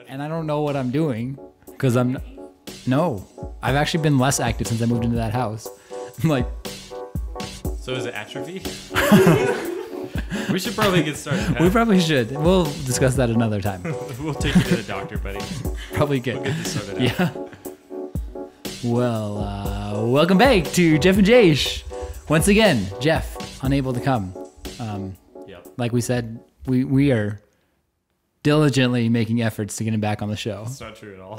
and I don't know what I'm doing because no, I've actually been less active since I moved into that house. I'm like, so is it atrophy? We should probably get started. We probably should. We'll discuss that another time. We'll take you to the doctor, buddy. Probably good. We'll get this sorted out. Yeah. Well, welcome back to Jeff and Jash. Once again, Jeff, unable to come. Yep. Like we said, we are diligently making efforts to get him back on the show. That's not true at all.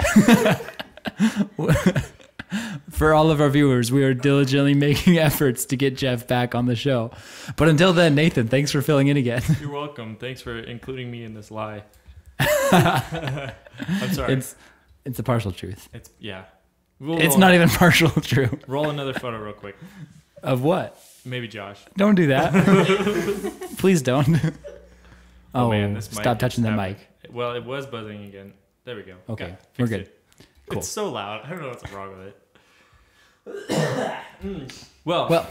For all of our viewers, we are diligently making efforts to get Jeff back on the show. But until then, Nathan, thanks for filling in again. You're welcome. Thanks for including me in this lie. I'm sorry. It's a partial truth. It's not even partial true. Roll another photo real quick. Of what? Maybe Josh. Don't do that. Please don't. Oh man, this stop touching the mic. Well, it was buzzing again. There we go. Okay, we're good. Cool. It's so loud. I don't know what's wrong with it. Well,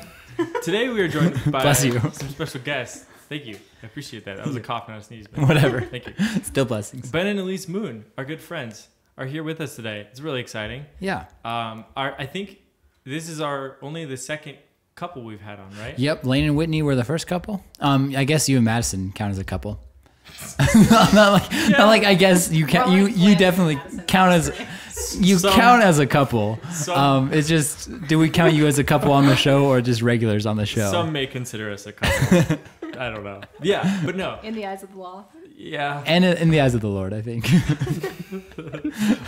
today we are joined by some special guests. Thank you. I appreciate that. That was a cough, not a sneeze. But whatever. Thank you. Still blessings. Ben and Ellise Moon, our good friends, are here with us today. It's really exciting. Yeah. I think this is only the second couple we've had on, right? Yep. Lane and Whitney were the first couple. I guess you and Madison count as a couple. not like I guess you count. You definitely count as. Count as a couple. It's just, do we count you as a couple on the show or just regulars on the show? Some may consider us a couple. I don't know. Yeah, but no. In the eyes of the law. Yeah. And in the eyes of the Lord, I think.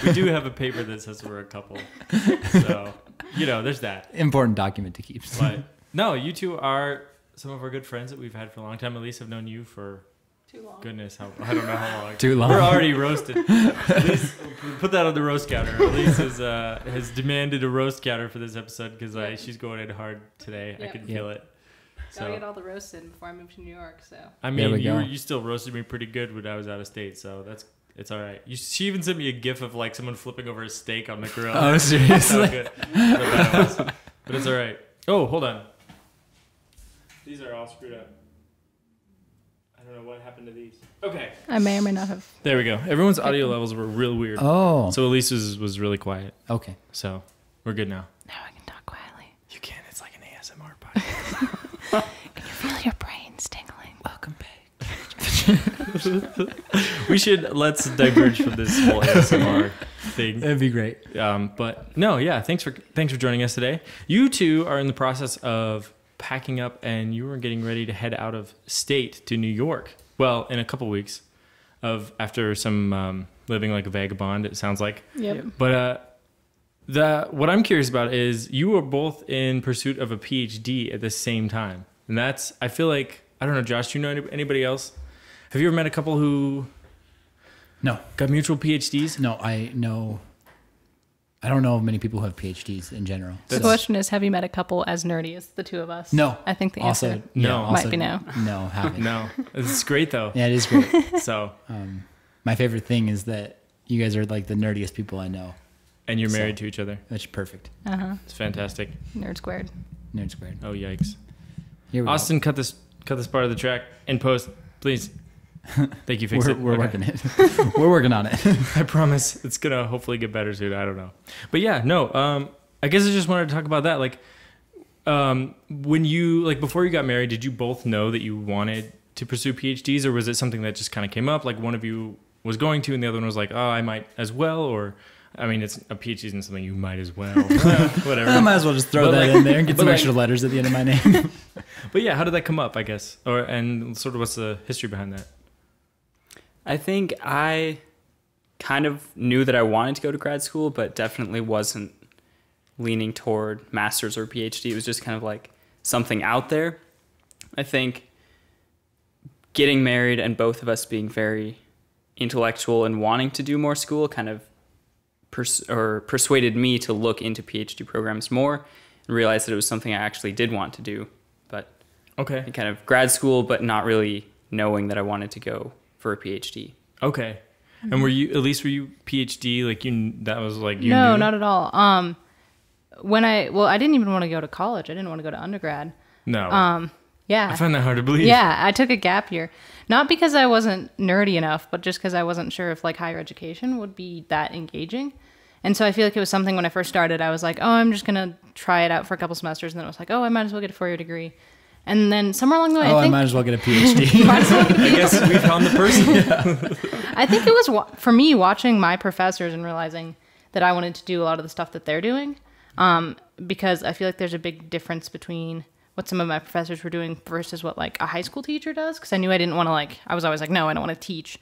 We do have a paper that says we're a couple. So, there's that. Important document to keep. But no, you two are some of our good friends that we've had for a long time. At least I've known you for... Too long. Goodness, I don't know how long. Too long. We're already roasted. Elise, put that on the roast counter. Elise has demanded a roast counter for this episode because she's going in hard today. Yep. I can feel it. Gotta get all the roast in before I move to New York. So I mean, you still roasted me pretty good when I was out of state, so it's all right. She even sent me a gif of like someone flipping over a steak on the grill. Oh, seriously? How good. But it's all right. Oh, hold on. These are all screwed up. I don't know what happened to these. Okay. I may or may not have. There we go. Everyone's audio levels were real weird. Oh. So Elise's was really quiet. Okay. So we're good now. Now I can talk quietly. You can. It's like an ASMR podcast. Can you feel your brains tingling? Welcome back. Let's diverge from this whole ASMR thing. That'd be great. But no, yeah. Thanks for joining us today. You two are in the process of packing up and you were getting ready to head out of state to New York. Well, in a couple weeks after some living like a vagabond, it sounds like. Yep. But what I'm curious about is you were both in pursuit of a PhD at the same time. And that's, I feel like, I don't know, Josh, do you know anybody else? Have you ever met a couple who got mutual PhDs? No, I don't know of many people who have PhDs in general. The question is, have you met a couple as nerdy as the two of us? No. I think the answer might be no. No, haven't. No. It's great, though. Yeah, it is great. So, my favorite thing is that you guys are like the nerdiest people I know. And you're married to each other. That's perfect. Uh-huh. It's fantastic. Nerd squared. Nerd squared. Oh, yikes. Here we Austin, cut this part of the track in post, please. Thank you, fix it. We're working it. We're working on it. I promise it's gonna hopefully get better soon. I don't know, but yeah, no. I guess I just wanted to talk about that. Like, when you before you got married, did you both know that you wanted to pursue PhDs, or was it something that just kind of came up? Like one of you was going to, and the other one was like, "Oh, I might as well," or I mean, it's a PhD isn't something you might as well. Whatever. I might as well just throw that in there and get some extra letters at the end of my name. But yeah, how did that come up? I guess, and sort of what's the history behind that? I think I kind of knew that I wanted to go to grad school, but definitely wasn't leaning toward master's or PhD. It was just kind of like something out there. I think getting married and both of us being very intellectual and wanting to do more school kind of persuaded me to look into PhD programs more and realize that it was something I actually did want to do. But okay, kind of grad school, but not really knowing that I wanted to go for a PhD. Okay. And were you PhD, like that was like you No, knew? not at all. I didn't even want to go to college. I didn't want to go to undergrad. No. Yeah. I find that hard to believe. Yeah, I took a gap year. Not because I wasn't nerdy enough, but just because I wasn't sure if like higher education would be that engaging. And so I feel like it was something when I first started, I was like, oh, I'm just going to try it out for a couple semesters. And then I was like, oh, I might as well get a 4-year degree. And then somewhere along the way, I might as well get a PhD. I guess we found the person. I think it was for me watching my professors and realizing that I wanted to do a lot of the stuff that they're doing. Because I feel like there's a big difference between what some of my professors were doing versus what like a high school teacher does. Because I knew I didn't want to I was always like, no, I don't want to teach.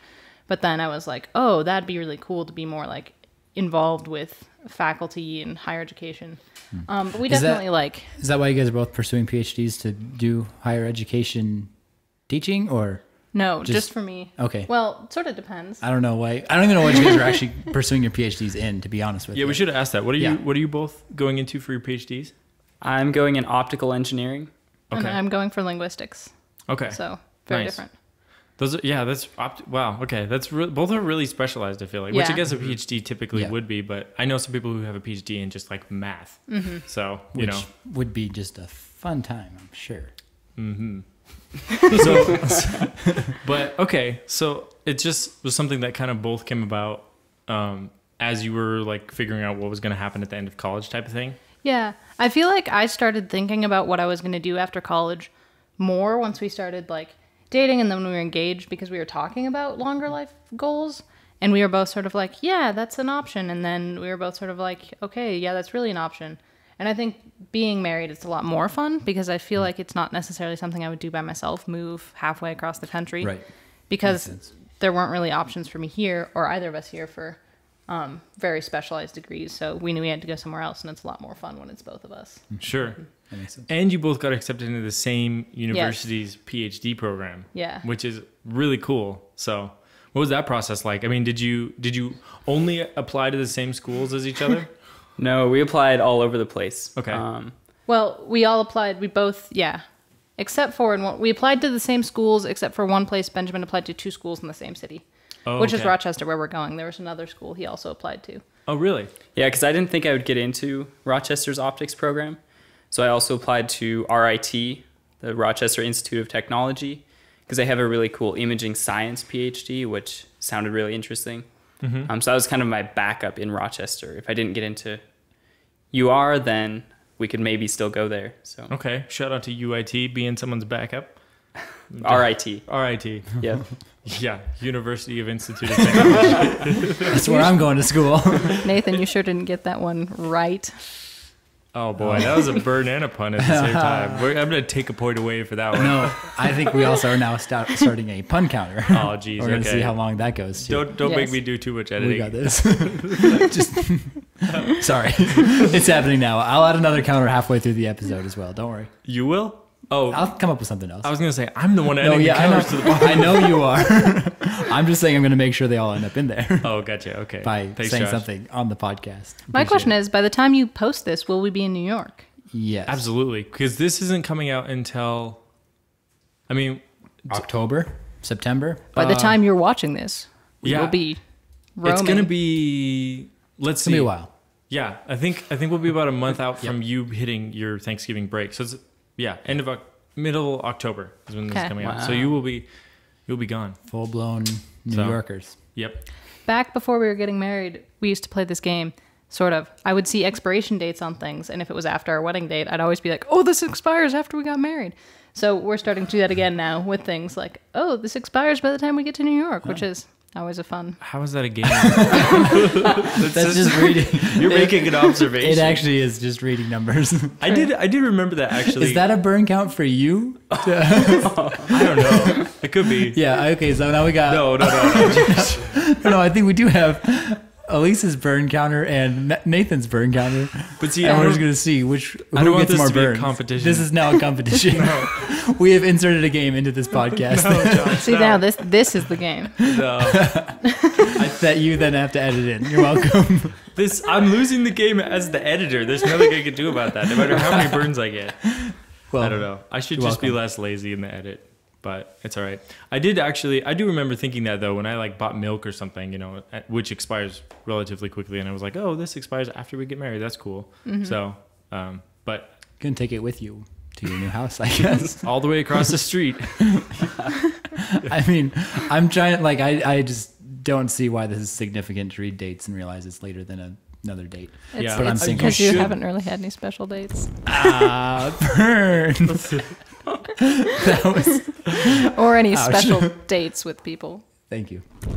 But then I was like, oh, that'd be really cool to be more like involved with faculty and higher education. But we definitely Is that why you guys are both pursuing PhDs, to do higher education teaching, or? No, just for me. Okay. Well, it sort of depends. I don't know why. I don't even know what you guys are actually pursuing your PhDs in, to be honest with you. Yeah, we should have asked that. What are you both going into for your PhDs? I'm going in optical engineering. And I'm going for linguistics. Okay. So very Nice. different. Those are, wow. Okay. Both are really specialized, I feel like, which I Yeah. guess a PhD typically Yeah. would be, but I know some people who have a PhD in just like math. Mm-hmm. So, Which would be just a fun time, I'm sure. But okay. So it just was something that kind of both came about, as you were like figuring out what was going to happen at the end of college type of thing. Yeah. I feel like I started thinking about what I was going to do after college more once we started like dating, and then when we were engaged, because we were talking about longer life goals, and we were both sort of like, yeah, that's an option. And then we were both sort of like, okay, yeah, that's really an option. And I think being married is a lot more fun because I feel like it's not necessarily something I would do by myself, move halfway across the country. Right. Because there weren't really options for me here, or either of us here, for very specialized degrees. So we knew we had to go somewhere else, and it's a lot more fun when it's both of us. Sure. That makes sense. And you both got accepted into the same university's PhD program. Yeah. Which is really cool. So what was that process like? I mean, did you only apply to the same schools as each other? No, we applied all over the place. Okay. Well, we all applied. We both, except for we applied to the same schools, except for one place. Benjamin applied to 2 schools in the same city, which is Rochester, where we're going. There was another school he also applied to. Oh, really? Yeah, because I didn't think I would get into Rochester's optics program. So I also applied to RIT, the Rochester Institute of Technology, because they have a really cool imaging science PhD, which sounded really interesting. Mm-hmm. So that was kind of my backup in Rochester. If I didn't get into UR, then we could maybe still go there. So Okay. Shout out to UIT being someone's backup. RIT. RIT. Yeah. Yeah. University of Institute of Technology. That's where I'm going to school. Nathan, you sure didn't get that one right. Oh boy, that was a burn and a pun at the same time. I'm going to take a point away for that one. No, I think we also are now starting a pun counter. Oh, geez. We're going to Okay. see how long that goes. Too. Don't make Yes. me do too much editing. We got this. Just sorry, it's happening now. I'll add another counter halfway through the episode as well. Don't worry. You will? Oh, I'll come up with something else. I was going to say, I'm the one No, adding the yeah, I know. counters to the bottom. I know you are. I'm just saying I'm going to make sure they all end up in there Oh, gotcha. Okay. by Thanks, saying Josh. something on the podcast. My question is, by the time you post this, will we be in New York? Yes, Absolutely. Because this isn't coming out until, I mean, October, September. By the time you're watching this, we yeah. will be roaming. it's going to be, let's It's see. gonna be a while. Yeah, I think we'll be about a month out from you hitting your Thanksgiving break. So it's middle October is when this is Okay. coming out. Wow. So you'll be gone. Full blown New So- Yorkers. Yep. Back before we were getting married, we used to play this game. Sort of. I would see expiration dates on things, and if it was after our wedding date, I'd always be like, oh, this expires after we got married. So we're starting to do that again now with things like, oh, this expires by the time we get to New York, which is always a fun. How is that a game? That's just reading. You're making an observation. It actually is just reading numbers. I did remember that actually. Is that a burn count for you? I don't know. It could be. Yeah. Okay. So now we got. No. No. I think we do have Elise's burn counter and Nathan's burn counter. But see, And I we're don't- just gonna see who I don't want gets this more to be a burns. competition. This is now a competition. We have inserted a game into this podcast See, now this is the game. No. that you then have to edit in. You're welcome. I'm losing the game as the editor. There's nothing I can do about that, no matter how many burns I get. Well, I don't know. I should you're just be welcome. less lazy in the edit, but it's all right. I do remember thinking that though when I like bought milk or something, which expires relatively quickly, and I was like, oh, this expires after we get married. That's cool. Mm-hmm. So, but Couldn't take it with you. to your new house, I guess. All the way across the street. I mean, I'm trying, like, I just don't see why this is significant to read dates and realize it's later than another date. Yeah. But I'm It's single. because you should- haven't really had any special dates. Burn. That was, Or any Ouch. special dates with people. thank you. All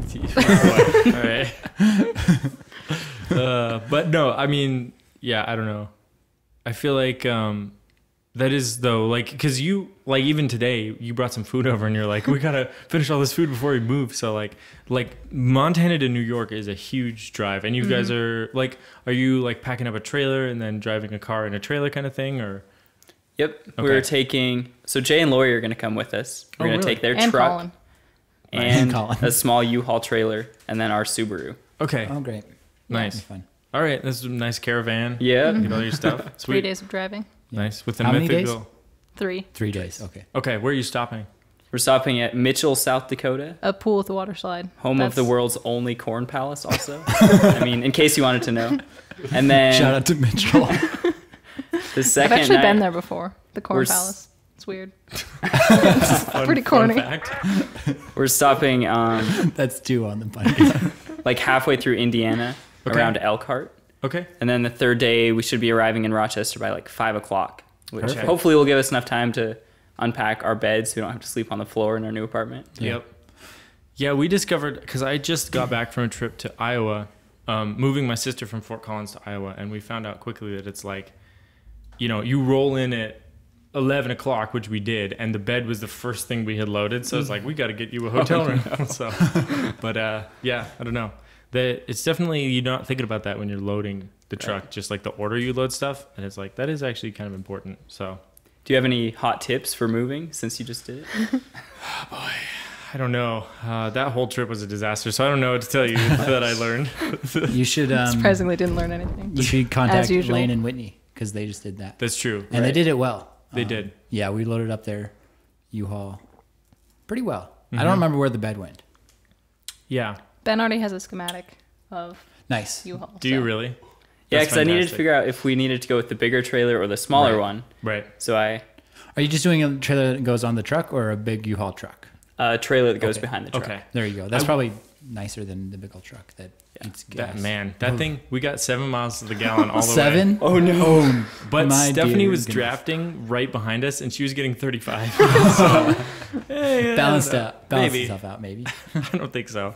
right. But no, I mean, yeah, I don't know. I feel like that is though, like, because you, like, even today you brought some food over and you're like, we gotta finish all this food before we move. So like Montana to New York is a huge drive, and you guys are like, are you like packing up a trailer and then driving a car in a trailer kind of thing, or? Yep. Okay. We're taking, so Jay and Lori are going to come with us. We're Oh, going to really? take their And truck Colin. and Colin. a small U-Haul trailer and then our Subaru. Okay, Oh, great. nice. That'd be fun. All right, this is a nice caravan. Yeah. Get all your stuff. 3 Sweet. days of driving. Nice. With the How many mythical. 3. 3 days. Okay. Okay, where are you stopping? We're stopping at Mitchell, South Dakota, A pool with a water slide. home of the That's- world's only corn palace also. I mean, in case you wanted to know. And then Shout out to Mitchell. the I've second actually night, been there before. The Corn We're s- Palace. It's weird. Pretty corny. fact. we're stopping That's 2 on the bunny. like halfway through Indiana Okay. around Elkhart. Okay. And then the third day, we should be arriving in Rochester by like 5 o'clock, which Perfect. hopefully will give us enough time to unpack our beds so we don't have to sleep on the floor in our new apartment. Yep. Yeah, we discovered, because I just got back from a trip to Iowa, moving my sister from Fort Collins to Iowa, and we found out quickly that it's like, you know, you roll in at 11 o'clock, which we did, and the bed was the first thing we had loaded, so it's like, we got to get you a hotel room. So, but yeah, I don't know. It's definitely, you're not thinking about that when you're loading the truck, just like the order you load stuff, and it's like, that is actually kind of important, so. Do you have any hot tips for moving since you just did it? I don't know. That whole trip was a disaster, so I don't know what to tell you that I learned. You should Surprisingly didn't learn anything. you should contact As usual. Lane and Whitney because they just did that. That's true. And they did it well. They did. Yeah, we loaded up their U-Haul pretty well. I Mm-hmm. don't remember where the bed went. Yeah. Ben already has a schematic of Nice. U-Haul. Do you really? Yeah, That's because I needed to fantastic. figure out if we needed to go with the bigger trailer or the smaller Right. one. Right. So I Are you just doing a trailer that goes on the truck or a big U-Haul truck? a trailer that goes Okay. behind the truck. Okay. There you go. That's I- probably nicer than the big old truck that eats gas. That thing, we got 7 miles to the gallon all the way. 7? Oh no! But My Stephanie dear was goodness. drafting right behind us, and she was getting 35. So, hey, Balance I don't know. balance Maybe. itself out, maybe. I don't think so.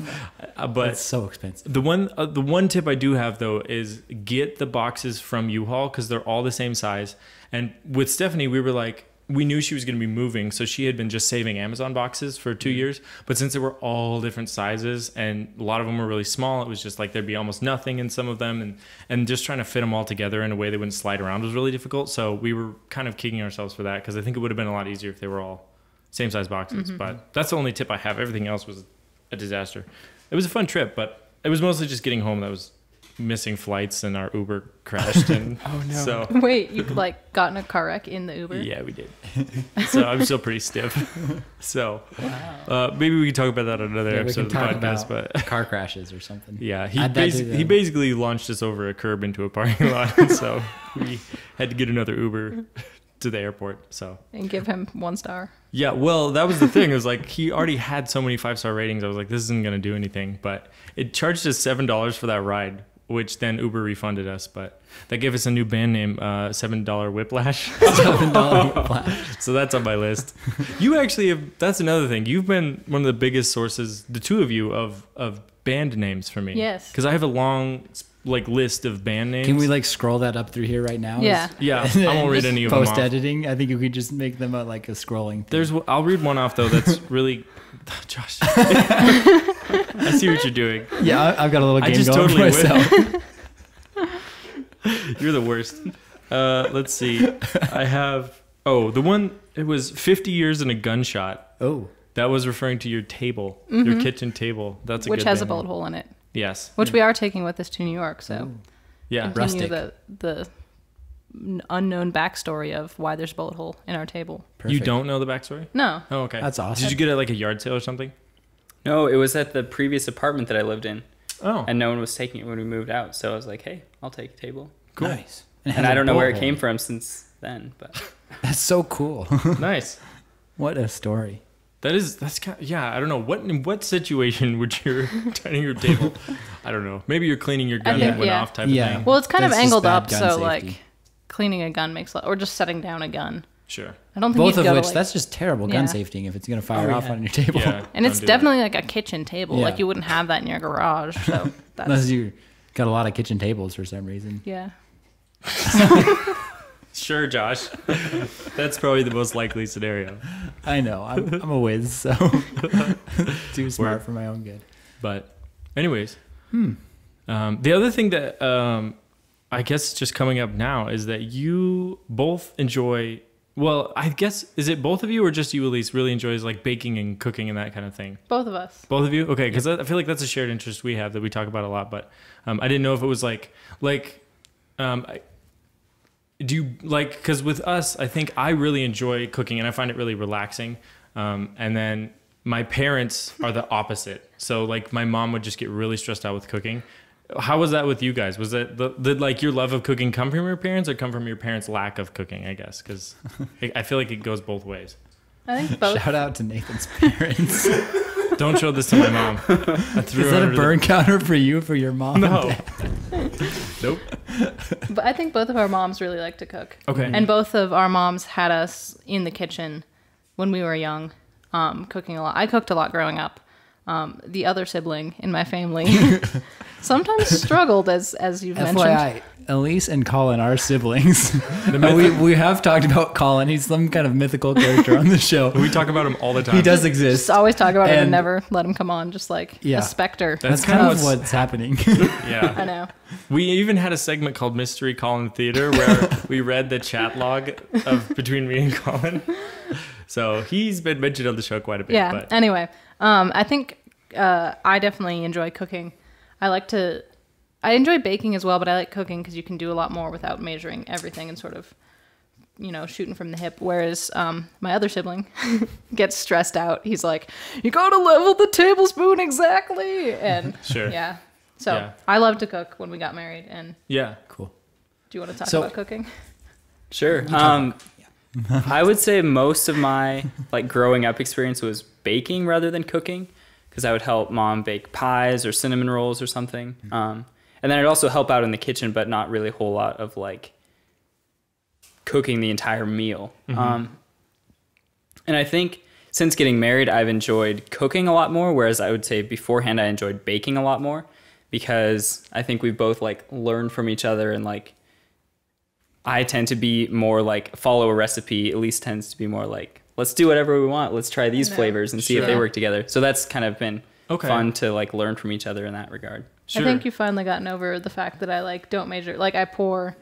But It's so expensive. the one tip I do have though is get the boxes from U-Haul because they're all the same size. And with Stephanie, we were like, we knew she was going to be moving, so she had been just saving Amazon boxes for 2 years. But since they were all different sizes and a lot of them were really small, it was just like there'd be almost nothing in some of them, and just trying to fit them all together in a way they wouldn't slide around was really difficult. So we were kind of kicking ourselves for that because I think it would have been a lot easier if they were all same size boxes. But that's the only tip I have. Everything else was a disaster. It was a fun trip, but it was mostly just getting home that was missing flights and our Uber crashed. And Oh, no. So Wait, you like got in a car wreck in the Uber? yeah, we did. So I'm still pretty stiff. So maybe we can talk about that on another Yeah, we episode can of the talk podcast. about But car crashes or something. yeah, Add that to he the- basically launched us over a curb into a parking lot. And so we had to get another Uber to the airport. So And give him 1 star. yeah, well, that was the thing. It was like he already had so many 5-star ratings. I was like, this isn't going to do anything. But it charged us $7 for that ride, which then Uber refunded us. But that gave us a new band name, $7 Whiplash. $7 flash. So that's on my list. You actually have, that's another thing. You've been one of the biggest sources, the two of you, of band names for me. Yes. Because I have a long like list of band names. Can we like scroll that up through here right now? Yeah. Yeah, I won't read any of them Post off. editing. I think you could just make them like a scrolling thing. I'll read one off though that's really, Josh. I see what you're doing. Yeah, I've got a little I game just going totally for myself. You're the worst. Let's see. I have, the one, it was 50 years and a gunshot. Oh, That was referring to your table, your kitchen table. That's a Which good has a band bullet name. hole in it. Yes. Which we are taking with us to New York, so Yeah. continue Rustic. the unknown backstory of why there's a bullet hole in our table. perfect. You don't know the backstory? No. Oh, okay. That's awesome. Did you get it at like a yard sale or something? No, it was at the previous apartment that I lived in, Oh, and no one was taking it when we moved out. So I was like, "Hey, I'll take a table." cool. Nice. It has And I a don't know where it bullet came hole. from since then. But That's so cool. Nice. What a story. That's kind of, yeah, I don't know. In what situation would you dining room table? I don't know. Maybe you're cleaning your gun think, that went yeah. off type of Yeah. thing. Well, it's kind of That's just angled bad up, gun so safety. like cleaning a gun makes or just setting down a gun. Sure. I don't think Both you'd of go which, to, like, that's just terrible gun Yeah. safety if it's going to fire Oh, off yeah. on your table. Yeah. and it's don't do that. definitely like a kitchen table. Yeah. Like you wouldn't have that in your garage. So Unless that's you got a lot of kitchen tables for some reason. yeah. Sure, Josh. That's probably the most likely scenario. I know. I'm a whiz, so too smart Word. for my own good. But, anyways, the other thing that I guess just coming up now is that you both enjoy. Well, I guess is it both of you or just you, Ellise, really enjoys like baking and cooking and that kind of thing? Both of us. Both of you, okay? Because I feel like that's a shared interest we have that we talk about a lot. But I didn't know if it was do you like, because with us, I think I really enjoy cooking and I find it really relaxing. And then my parents are the opposite. So like my mom would just get really stressed out with cooking. How was that with you guys? Was that did like your love of cooking come from your parents or come from your parents' lack of cooking, I guess? Because I feel like it goes both ways. I think both. Shout out to Nathan's parents. Don't show this to my mom. I threw Is her that a under burn counter for you, for your mom? No. and dad? Nope. But I think both of our moms really like to cook. Okay. And both of our moms had us in the kitchen when we were young, cooking a lot. I cooked a lot growing up. The other sibling in my family sometimes struggled, as you've mentioned. FYI, Ellise and Colin are siblings. we have talked about Colin. He's some kind of mythical character on the show. We talk about him all the time. He does exist. Just always talk about it and And- never let him come on, just like Yeah. a specter. That's kinda kind of what's happening. Yeah. I know. We even had a segment called Mystery Colin Theater where we read the chat log of between me and Colin. So he's been mentioned on the show quite a bit. Yeah. But Anyway, I think I definitely enjoy cooking. I enjoy baking as well, but I like cooking because you can do a lot more without measuring everything and sort of, shooting from the hip. Whereas my other sibling gets stressed out. He's like, "You gotta level the tablespoon exactly," and Sure. yeah. So Yeah. I loved to cook when we got married. And yeah. Cool. do you want to talk So- about cooking? sure. I would say most of my like growing up experience was baking rather than cooking, because I would help mom bake pies or cinnamon rolls or something. And then I'd also help out in the kitchen, but not really a whole lot of like cooking the entire meal. And I think since getting married, I've enjoyed cooking a lot more, whereas I would say beforehand I enjoyed baking a lot more, because I think we've both like learned from each other, and like I tend to be more like follow a recipe. Ellise tends to be more like, let's do whatever we want. Let's try these No. flavors and see if they Sure. work together. So that's kind of been Okay. fun to like learn from each other in that regard. Sure. I think you've finally gotten over the fact that I like don't measure. Like I pour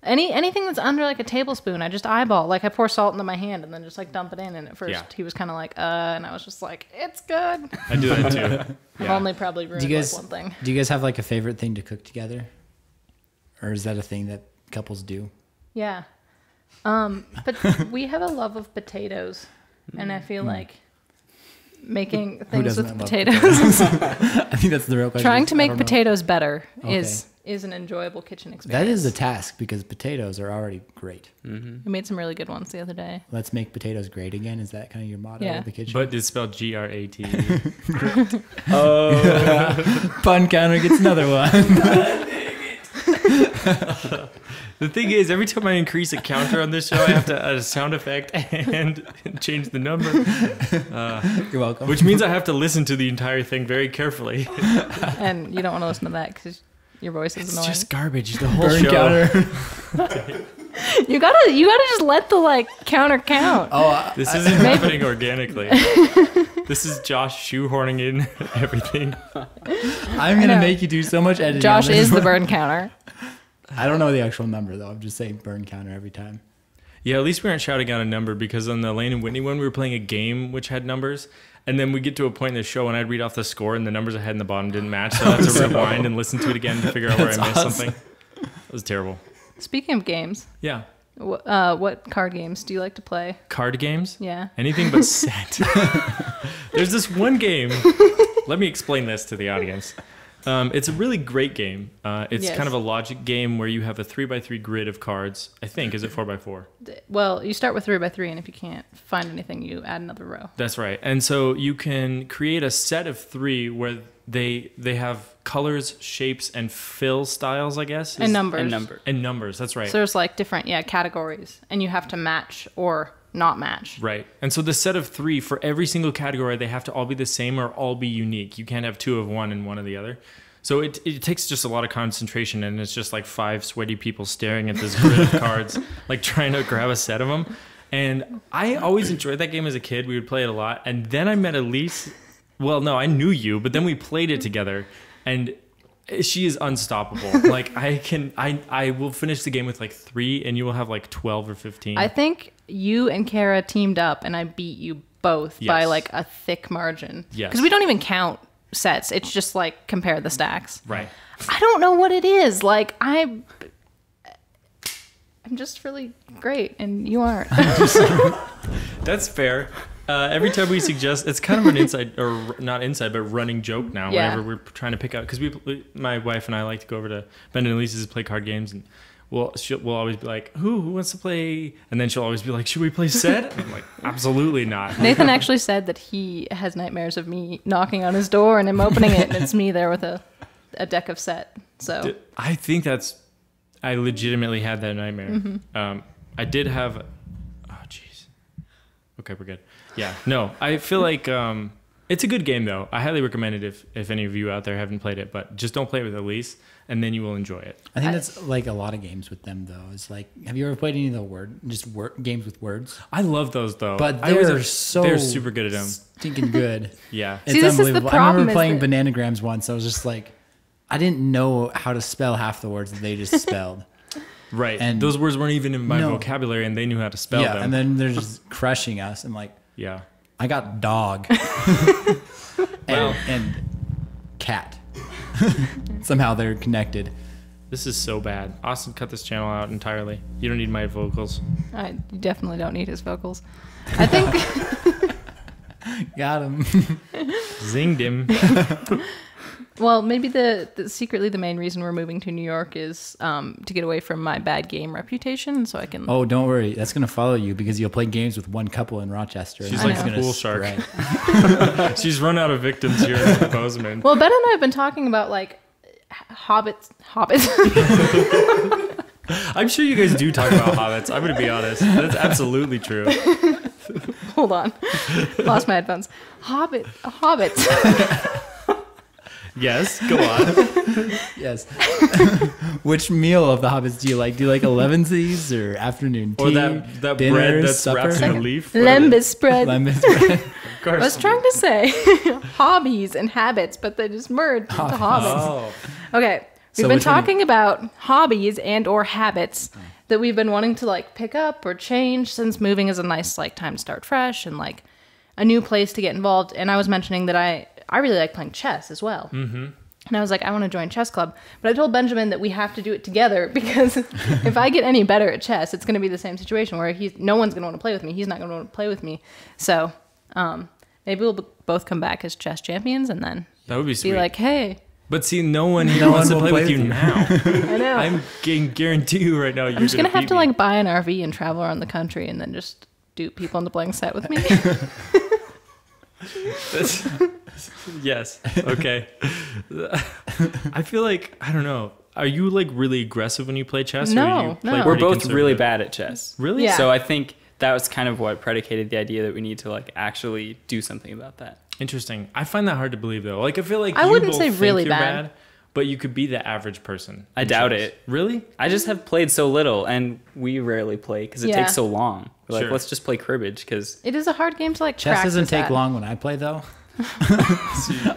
anything that's under like a tablespoon, I just eyeball. Like I pour salt into my hand and then just like dump it in. And at first Yeah. he was kind of like, and I was just like, it's good. I do that too. I've Yeah. only probably ruined guys- like one thing. Do you guys have like a favorite thing to cook together? Or is that a thing that couples do? Yeah. But we have a love of potatoes, and I feel like making things doesn't with love potatoes, I think that's the real question. trying to I make don't know. potatoes better Okay. is an enjoyable kitchen experience. That is a task because potatoes are already great. We made some really good ones the other day. Let's make potatoes great again. Is that kind of your motto Yeah. of the kitchen? But it's spelled G-R-A-T. Pun counter gets another one. The thing is, every time I increase a counter on this show, I have to add a sound effect and change the number, You're welcome. which means I have to listen to the entire thing very carefully. And you don't want to listen to that because your voice is It's annoying. just garbage. The whole burn show. counter. You gotta just let the like counter count. Oh, This isn't happening organically. This is Josh shoehorning in everything. I'm I gonna know. make you do so much editing. Josh on this is the one. burn counter. I don't know the actual number though. I'm just saying burn counter every time. Yeah, at least we aren't shouting out a number, because on the Lane and Whitney one, we were playing a game which had numbers. And then we get to a point in the show and I'd read off the score and the numbers ahead and the bottom didn't match. So I had to rewind and listen to it again to figure out where I missed something. It was terrible. Speaking of games, Yeah. what card games do you like to play? Card games? Yeah. Anything but set. There's this one game. Let me explain this to the audience. It's a really great game. It's Yes. kind of a logic game where you have a 3x3 grid of cards. I think, is it 4x4? Well, you start with 3x3, and if you can't find anything, you add another row. That's right. And so you can create a set of 3 where they have colors, shapes, and fill styles, I guess. And numbers. And numbers, that's right. So there's like different, categories, and you have to match or not match. Right. And so the set of 3, for every single category, they have to all be the same or all be unique. You can't have 2 of one and 1 of the other. So it takes just a lot of concentration, and it's just like 5 sweaty people staring at this grid of cards, like trying to grab a set of them. And I always enjoyed that game as a kid. We would play it a lot. And then I met Ellise. Well, no, I knew you, but then we played it together, and she is unstoppable. Like I will finish the game with like 3, and you will have like 12 or 15. I think you and Kara teamed up, and I beat you both by Yes. like a thick margin. Yes. Because we don't even count sets. It's just like compare the stacks. Right. I don't know what it is. Like I'm just really great, and you aren't. That's fair. Every time we suggest, it's kind of an inside, or not inside, but running joke now. Yeah. Whenever we're trying to pick out, because my wife and I like to go over to Ben and Ellise's to play card games, and we'll always be like, who wants to play? And then she'll always be like, should we play set? And I'm like, absolutely not. Nathan actually said that he has nightmares of me knocking on his door and him opening it, and it's me there with a deck of set. So I think I legitimately had that nightmare. I did have. Oh, jeez. Okay, we're good. Yeah, no, I feel like it's a good game, though. I highly recommend it if any of you out there haven't played it, but just don't play it with Ellise, and then you will enjoy it. I think that's like a lot of games with them, though. It's like, have you ever played any of the games with words? I love those, though. But they're super good at them. Stinking good. Yeah. It's See, this is the unbelievable. I problem remember is playing that- Bananagrams once. I was just like, I didn't know how to spell half the words that they just spelled. Right. And those words weren't even in my No. vocabulary, and they knew how to spell Yeah, them. and then they're just crushing us. I'm like, yeah. I got dog and cat. Somehow they're connected. This is so bad. Austin, cut this channel out entirely. You don't need my vocals. I definitely don't need his vocals. I think. Got him. Zinged him. Well, maybe secretly the main reason we're moving to New York is to get away from my bad game reputation, so I can. Oh, don't worry. That's gonna follow you because you'll play games with one couple in Rochester. She's and like it's a gonna pool shark. spread. She's run out of victims here in Bozeman. Well, Ben and I have been talking about like hobbits. I'm sure you guys do talk about hobbits. I'm going to be honest. That's absolutely true. Hold on, lost my headphones. Hobbits. Yes, go on. Yes. Which meal of the hobbits do you like? Do you like 11sies or afternoon tea? Or that dinner, bread that's supper? wrapped in a leaf. Lembas bread. Lembas bread. Of course. I was trying to say hobbies and habits, but they just merged into hobbits. Oh. Okay, we've So been which one- talking about hobbies and or habits that we've been wanting to like pick up or change since moving is a nice like time to start fresh and like a new place to get involved. And I was mentioning that I really like playing chess as well. Mm-hmm. And I was like, I want to join chess club. But I told Benjamin that we have to do it together because if I get any better at chess, it's going to be the same situation where no one's going to want to play with me. He's not going to want to play with me. So maybe we'll both come back as chess champions and then That would be sweet. be like, hey, But see, no one here wants to will play with you now. I know. I'm can guarantee you right now. You're I'm just going to have beat to me. like buy an RV and travel around the country and then just dupe people into playing set with me. Yes. Okay. I feel like I don't know. Are you like really aggressive when you play chess? No, or do you play no. We're pretty both really conservative? bad at chess. Really? Yeah. So I think that was kind of what predicated the idea that we need to like actually do something about that. Interesting. I find that hard to believe though. Like I feel like I you wouldn't both say think really you're bad. but you could be the average person. I in doubt chess. it. Really? I just have played so little, and we rarely play because it Yeah. takes so long. We're like, Sure. let's just play cribbage because It is a hard game to like Chess practice doesn't take at. long when I play, though.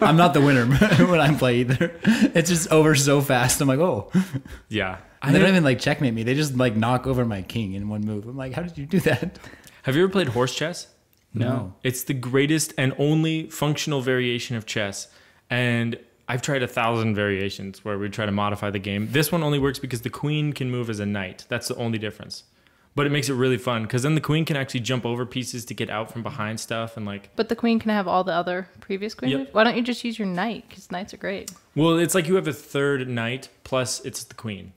I'm not the winner when I play either. It's just over so fast. I'm like, oh. Yeah. And they don't even like checkmate me. They just like knock over my king in one move. I'm like, how did you do that? Have you ever played horse chess? No. It's the greatest and only functional variation of chess. And I've tried 1,000 variations where we try to modify the game. This one only works because the queen can move as a knight. That's the only difference. But it makes it really fun because then the queen can actually jump over pieces to get out from behind stuff and like. But the queen can have all the other previous queen moves? Why don't you just use your knight? Because knights are great. Well, it's like you have a third knight plus it's the queen.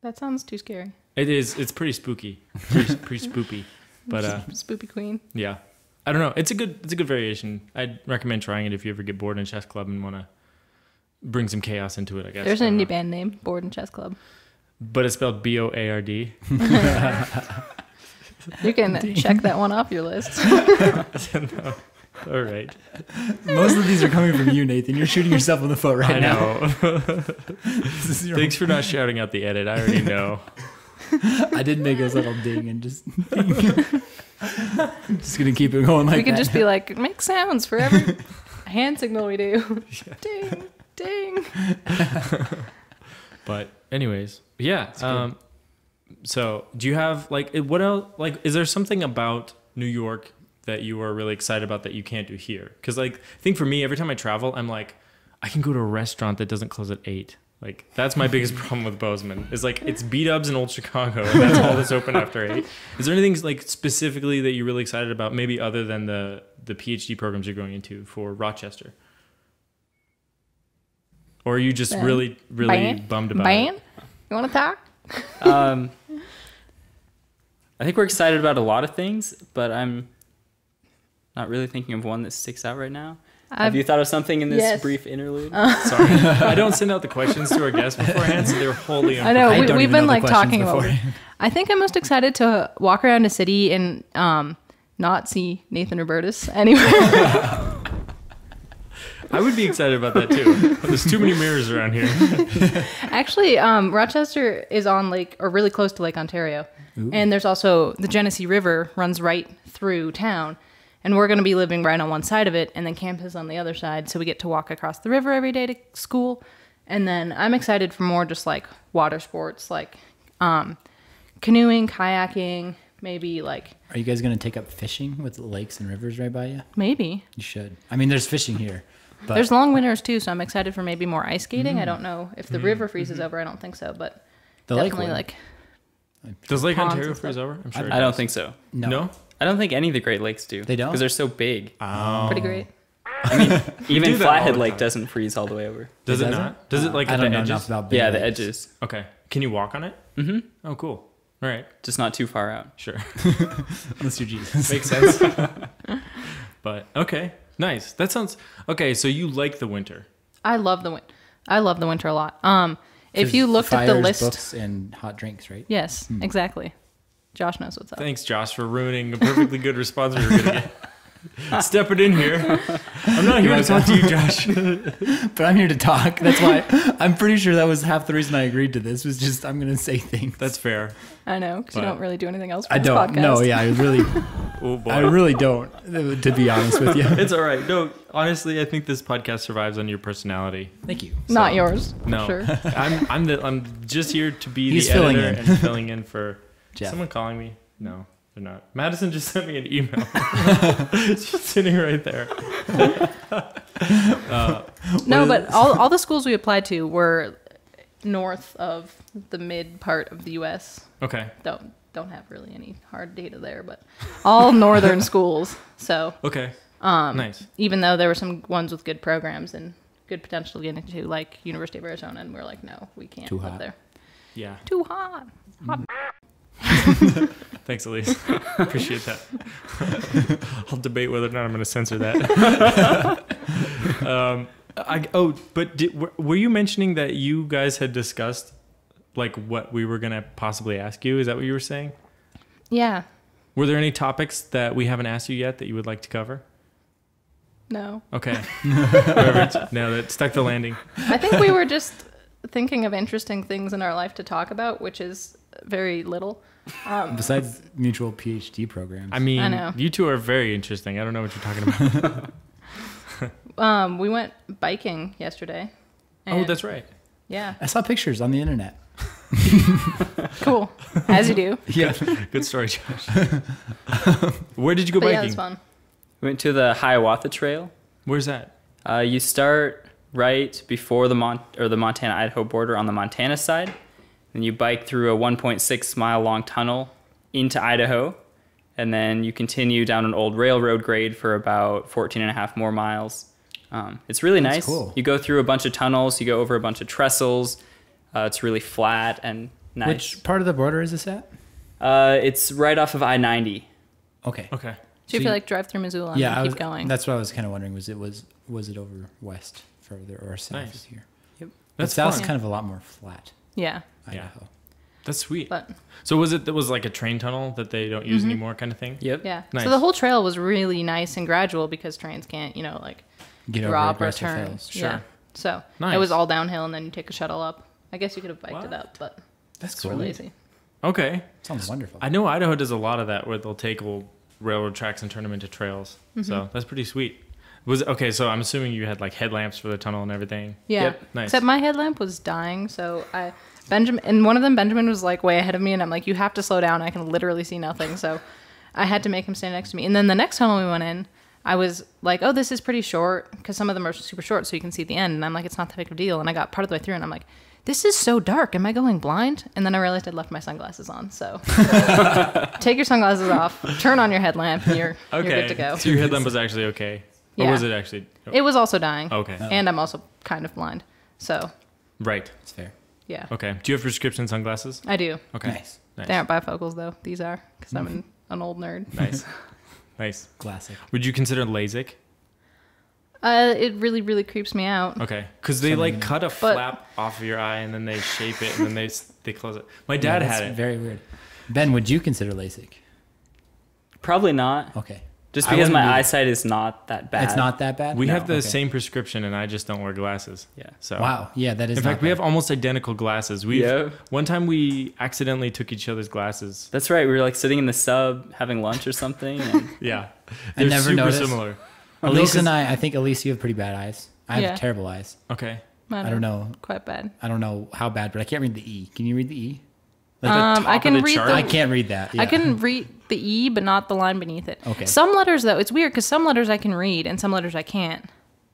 That sounds too scary. It is. It's pretty spooky. Pretty spoopy. But Spoopy queen. yeah. I don't know. It's a good variation. I'd recommend trying it if you ever get bored in chess club and want to bring some chaos into it, I guess. There's an indie band name, Board and Chess Club. But it's spelled BOARD. You can check that one off your list. No. All right. Most of these are coming from you, Nathan. You're shooting yourself in the foot right now. I know. Thanks for not shouting out the edit. I already know. I did make us little ding and just just gonna keep it going like that. We could just be like, make sounds for every hand signal we do. Ding, ding. But anyways, yeah. So do you have like what else? Like, is there something about New York that you are really excited about that you can't do here? Because like, I think for me, every time I travel, I'm like, I can go to a restaurant that doesn't close at 8. Like, that's my biggest problem with Bozeman. Is like, it's B-dubs in Old Chicago, and that's all that's open after 8. Is there anything like specifically that you're really excited about, maybe other than the PhD programs you're going into for Rochester? Or are you just really bummed about it? You want to talk? I think we're excited about a lot of things, but I'm not really thinking of one that sticks out right now. Have you thought of something in this brief interlude? Sorry. I don't send out the questions to our guests beforehand, so they're wholly unprepared. I know. We've been like talking about it. I think I'm most excited to walk around a city and not see Nathan Robertus anywhere. I would be excited about that too. There's too many mirrors around here. Actually, Rochester is on Lake, or really close to Lake Ontario. Ooh. And there's also the Genesee River runs right through town. And we're going to be living right on one side of it, and then campus on the other side. So we get to walk across the river every day to school. And then I'm excited for more just like water sports, like canoeing, kayaking, maybe like. Are you guys going to take up fishing with the lakes and rivers right by you? Maybe. You should. I mean, there's fishing here. But there's long winters too, so I'm excited for maybe more ice skating. I don't know if the river freezes over. I don't think so, but the definitely lake does Lake Ontario freeze over? I'm sure. I don't think so. No? I don't think any of the Great Lakes do. They don't? Because they're so big. Oh. Pretty great. I mean, even Flathead Lake doesn't freeze all the way over. Does it not? Does it like I at don't the know edges? enough about big Yeah, the lakes. edges. Okay. Can you walk on it? Mm-hmm. Oh, cool. All right. Just not too far out. Sure. Unless you're Jesus. Makes sense. But okay. Nice. That sounds okay. So you like the winter? I love the winter. I love the winter a lot. If you looked at the Fires, list, books, and hot drinks, right? yes, exactly. Josh knows what's up. Thanks, Josh, for ruining a perfectly good response we were going to get. Step it in here. I'm not here to talk to you, Josh. But I'm here to talk. That's why I'm pretty sure that was half the reason I agreed to this was just I'm going to say things. That's fair. I know, because you don't really do anything else for I this don't. podcast. No, yeah, Oh, boy. I really don't, to be honest with you. It's all right. No, honestly, I think this podcast survives on your personality. Thank you. Not yours. No, Sure. I'm just here to be He's the filling editor in. and filling in for Jeff. someone calling me. No, they're not. Madison just sent me an email. It's just sitting right there. No, but all the schools we applied to were north of the mid part of the U.S. Okay. Don't have really any hard data there, but all northern schools. So Okay. Nice. even though there were some ones with good programs and good potential to get into, like University of Arizona, and we're like, no, we can't Too live hot. there. Yeah. Too hot. Thanks, Ellise. Appreciate that. I'll debate whether or not I'm going to censor that. Were you mentioning that you guys had discussed like what we were going to possibly ask you? Is that what you were saying? Yeah. Were there any topics that we haven't asked you yet that you would like to cover? No. Okay. Perfect. No, that stuck the landing. I think we were just thinking of interesting things in our life to talk about, which is very little. Besides mutual PhD programs. I mean, I know. you two are very interesting. I don't know what you're talking about. We went biking yesterday. Oh, and- that's right. Yeah. I saw pictures on the internet. Cool. As you do. Yeah. Good story, Josh. Where did you go But yeah, biking? it's fun. We went to the Hiawatha Trail. Where's that? You start right before the Montana-Idaho border on the Montana side. Then you bike through a 1.6 mile long tunnel into Idaho. And then you continue down an old railroad grade for about 14 and a half more miles. It's really nice. Cool. You go through a bunch of tunnels. You go over a bunch of trestles. It's really flat and nice. Which part of the border is this at? It's right off of I-90. Okay. Okay. So if you like drive through Missoula and keep going. That's what I was kind of wondering. Was it over west further or south Nice. of here? Yep. That's That's south's fun. kind of a lot more flat. Yeah. Idaho. That's sweet. But So was like a train tunnel that they don't use anymore kind of thing? Yep. yeah. Nice. So the whole trail was really nice and gradual because trains can't, like Get over drop or aggressive turn. hills. Sure. Yeah. So Nice. it was all downhill and then you take a shuttle up. I guess you could have biked it What? up, but That's we're cool. lazy. Okay. Sounds wonderful. I know Idaho does a lot of that where they'll take old railroad tracks and turn them into trails. So that's pretty sweet. So I'm assuming you had like headlamps for the tunnel and everything. Yeah. Yep. Nice. Except my headlamp was dying, so Benjamin was like way ahead of me, and I'm like, you have to slow down. I can literally see nothing, so I had to make him stand next to me. And then the next tunnel we went in, I was like, oh, this is pretty short, because some of them are super short, so you can see the end. And I'm like, it's not that big of a deal. And I got part of the way through, and I'm like, this is so dark. Am I going blind? And then I realized I'd left my sunglasses on. So take your sunglasses off, turn on your headlamp, and you're good to go. So your headlamp was actually okay. Or Yeah. was it actually? It was also dying. Okay. And I'm also kind of blind. So Right. That's fair. yeah, Okay. Do you have prescription sunglasses? I do. Okay. Nice. Nice. They aren't bifocals though. These are, because I'm an old nerd. Nice. Nice. Classic. Would you consider LASIK? It really, really creeps me out. Okay. Because they Something like cut a flap off of your eye and then they shape it and then they close it. My dad that's had it. Very weird. Ben, would you consider LASIK? Probably not. Okay. Just I because wouldn't my either. eyesight is not that bad. It's not that bad? We No, have the okay. same prescription and I just don't wear glasses. Yeah. So Wow. Yeah, that is In not fact, we bad. have almost identical glasses. One time we accidentally took each other's glasses. That's right. We were like sitting in the sub having lunch or something. And Yeah. I They're never super noticed. similar. Elise and I think Elise, you have pretty bad eyes. I have Yeah. terrible eyes. Okay. I don't know. Quite bad. I don't know how bad, but I can't read the E. Can you read the E? Like the top I can of the read chart? the- I can't read that. I Yeah. can read the E, but not the line beneath it. Okay. Some letters though, it's weird because some letters I can read and some letters I can't.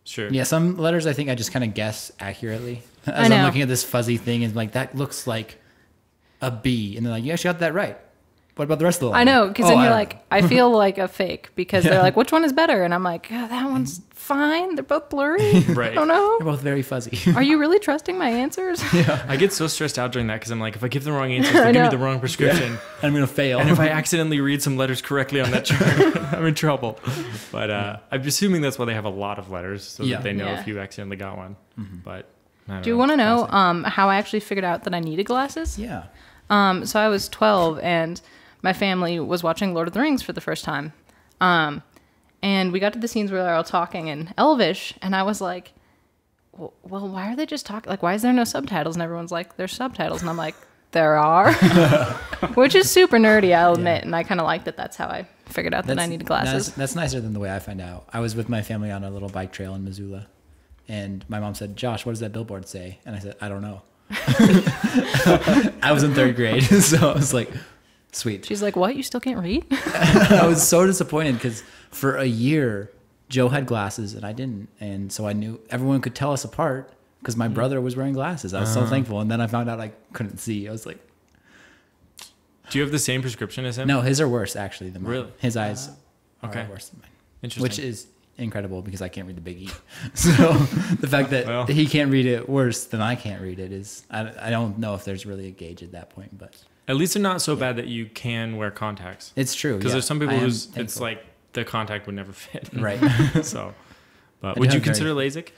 Sure. Yeah, some letters I think I just kind of guess accurately. I As know. I'm looking at this fuzzy thing and like, that looks like a B. And they're like, you actually got that right. What about the rest of the line? I know, because Oh, then I you're don't like, I feel like a fake because they're like, which one is better? And I'm like, oh, that one's fine. They're both blurry. Right. I don't know. They're both very fuzzy. Are you really trusting my answers? I get so stressed out during that because I'm like, if I give the wrong answers, they give me know. the wrong prescription. I'm going to fail. And if I accidentally read some letters correctly on that chart, I'm in trouble. But I'm assuming that's why they have a lot of letters so Yeah. that they know Yeah. if you accidentally got one. But I don't Do you know. want to know how I actually figured out that I needed glasses? Yeah. So I was 12 and my family was watching Lord of the Rings for the first time. And we got to the scenes where they're all talking in Elvish, and I was like, well, why are they just talking? Like, why is there no subtitles? And everyone's like, there's subtitles. And I'm like, there are. Which is super nerdy, I'll admit. And I kind of like that that's how I figured out that I needed glasses. That's nicer than the way I find out. I was with my family on a little bike trail in Missoula, and my mom said, Josh, what does that billboard say? And I said, I don't know. I was in 3rd grade, so I was like, sweet. She's like, what? You still can't read? I was so disappointed because for a year, Joe had glasses and I didn't. And so I knew everyone could tell us apart because my brother was wearing glasses. I was so thankful. And then I found out I couldn't see. I was like, Do you have the same prescription as him? no, his are worse actually than mine. Really? His eyes okay. are worse than mine. Interesting. Which is incredible because I can't read the big E. So the fact that Well. he can't read it worse than I can't read it is, I don't know if there's really a gauge at that point, but At least they're not so bad that you can wear contacts. it's true. Because yeah. there's some people I am who's thankful. it's like the contact would never fit. Right. So, but do would you have very- consider LASIK?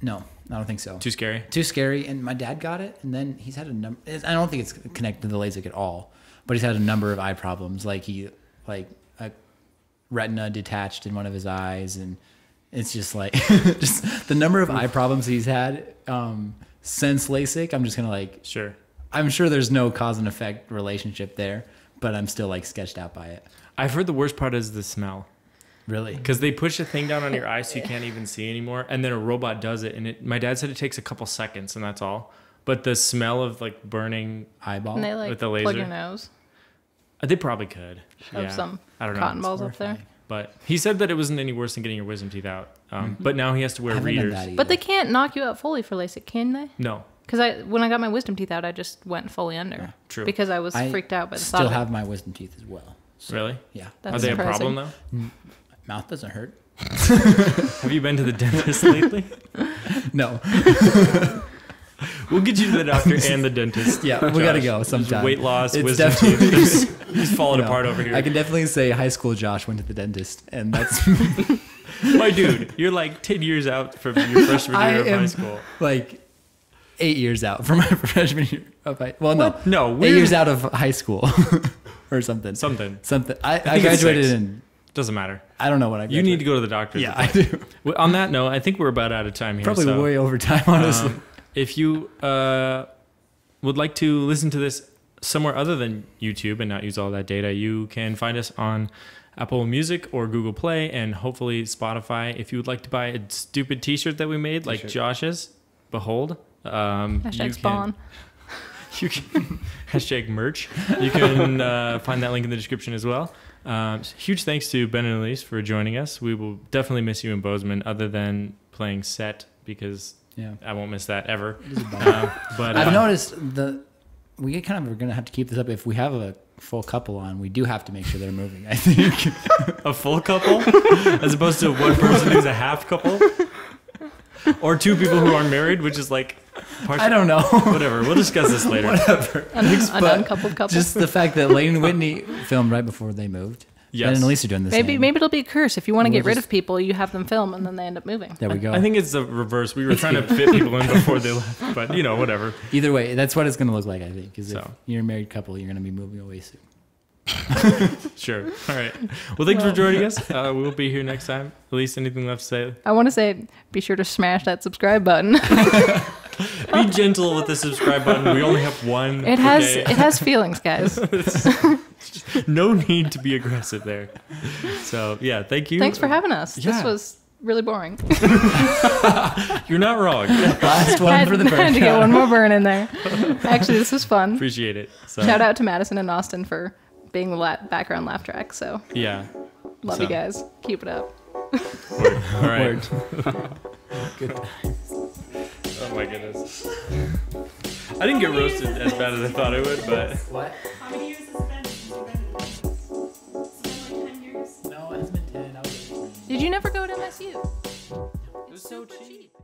No, I don't think so. Too scary? Too scary. And my dad got it, and then he's had a number. I don't think it's connected to the LASIK at all, but he's had a number of eye problems. Like a retina detached in one of his eyes, and it's just like just the number of eye problems he's had since LASIK. I'm just gonna like. Sure. I'm sure there's no cause and effect relationship there, but I'm still like sketched out by it. I've heard the worst part is the smell. Really? Because they push a thing down on your eye so you can't even see anymore, and then a robot does it. And my dad said it takes a couple seconds, and that's all. But the smell of like burning, Eyeball. And they like With the plug laser? your nose, they probably could. shove some I don't know. cotton balls up there. Horrifying. But he said that it wasn't any worse than getting your wisdom teeth out. But now he has to I wear haven't done readers. that either. But they can't knock you out fully for LASIK, can they? No, Because when I got my wisdom teeth out, I just went fully under. Yeah, true. Because I was freaked out by the thought still of it. have my wisdom teeth as well. So, Really? Yeah. That's Are they surprising. a problem though? My mouth doesn't hurt. Have you been to the dentist lately? No. We'll get you to the doctor and the dentist. Yeah, we gotta go sometime. Weight loss, It's wisdom definitely- teeth. He's falling No, apart over here. I can definitely say high school Josh went to the dentist, and that's My dude, you're like 10 years out from your freshman year of high school. like 8 years out from my freshman year of high. Well, no, What? No, 8 years out of high school or something. Something. I think it's graduated 6. in. Doesn't matter. I don't know what I graduated. You need to go to the doctor. Yeah, I do. Well, on that note, I think we're about out of time here. Probably so, way over time, honestly. if you would like to listen to this somewhere other than YouTube and not use all that data, you can find us on Apple Music or Google Play and hopefully Spotify. If you would like to buy a stupid t-shirt that we made, like Josh's, behold. Hashtag spawn. You can hashtag merch. You can find that link in the description as well. Huge thanks to Ben and Ellise for joining us. We will definitely miss you in Bozeman, other than playing set, because Yeah. I won't miss that ever. But I've noticed we kind of are going to have to keep this up. If we have a full couple on, we do have to make sure they're moving, I think. a full couple, as opposed to one person who's a half couple, or two people who are married, which is like I don't know. Whatever. We'll discuss this later. Whatever. An uncoupled couple. Just the fact that Lane and Whitney filmed right before they moved. Yes. Ben and Ellise are doing the Maybe same. it'll be a curse. If you want to We'll get rid just- of people, you have them film and then they end up moving. There we go. I think it's the reverse. We were trying to fit people in before they left, but whatever. Either way, that's what it's going to look like, I think. Because if So. you're a married couple, you're going to be moving away soon. Sure. All right. Well, thanks for joining us. We'll be here next time. Ellise, anything left to say? I want to say, be sure to smash that subscribe button. Be gentle with the subscribe button. We only have one. It has feelings, guys. No need to be aggressive there. So yeah, thank you. Thanks for having us. Yeah. This was really boring. You're not wrong. Last one for the I had to get one more burn in there. Actually, this was fun. Appreciate it. So, Shout out to Madison and Austin for being the background laugh track. So Yeah. love So. you guys. Keep it up. Word. All right. Good. Oh my goodness. I didn't get roasted as bad as I thought I would, but. What? How many years has it been since you've been in this? It's been like 10 years. No, it hasn't been 10. I was Did you never go to MSU? It was so cheap.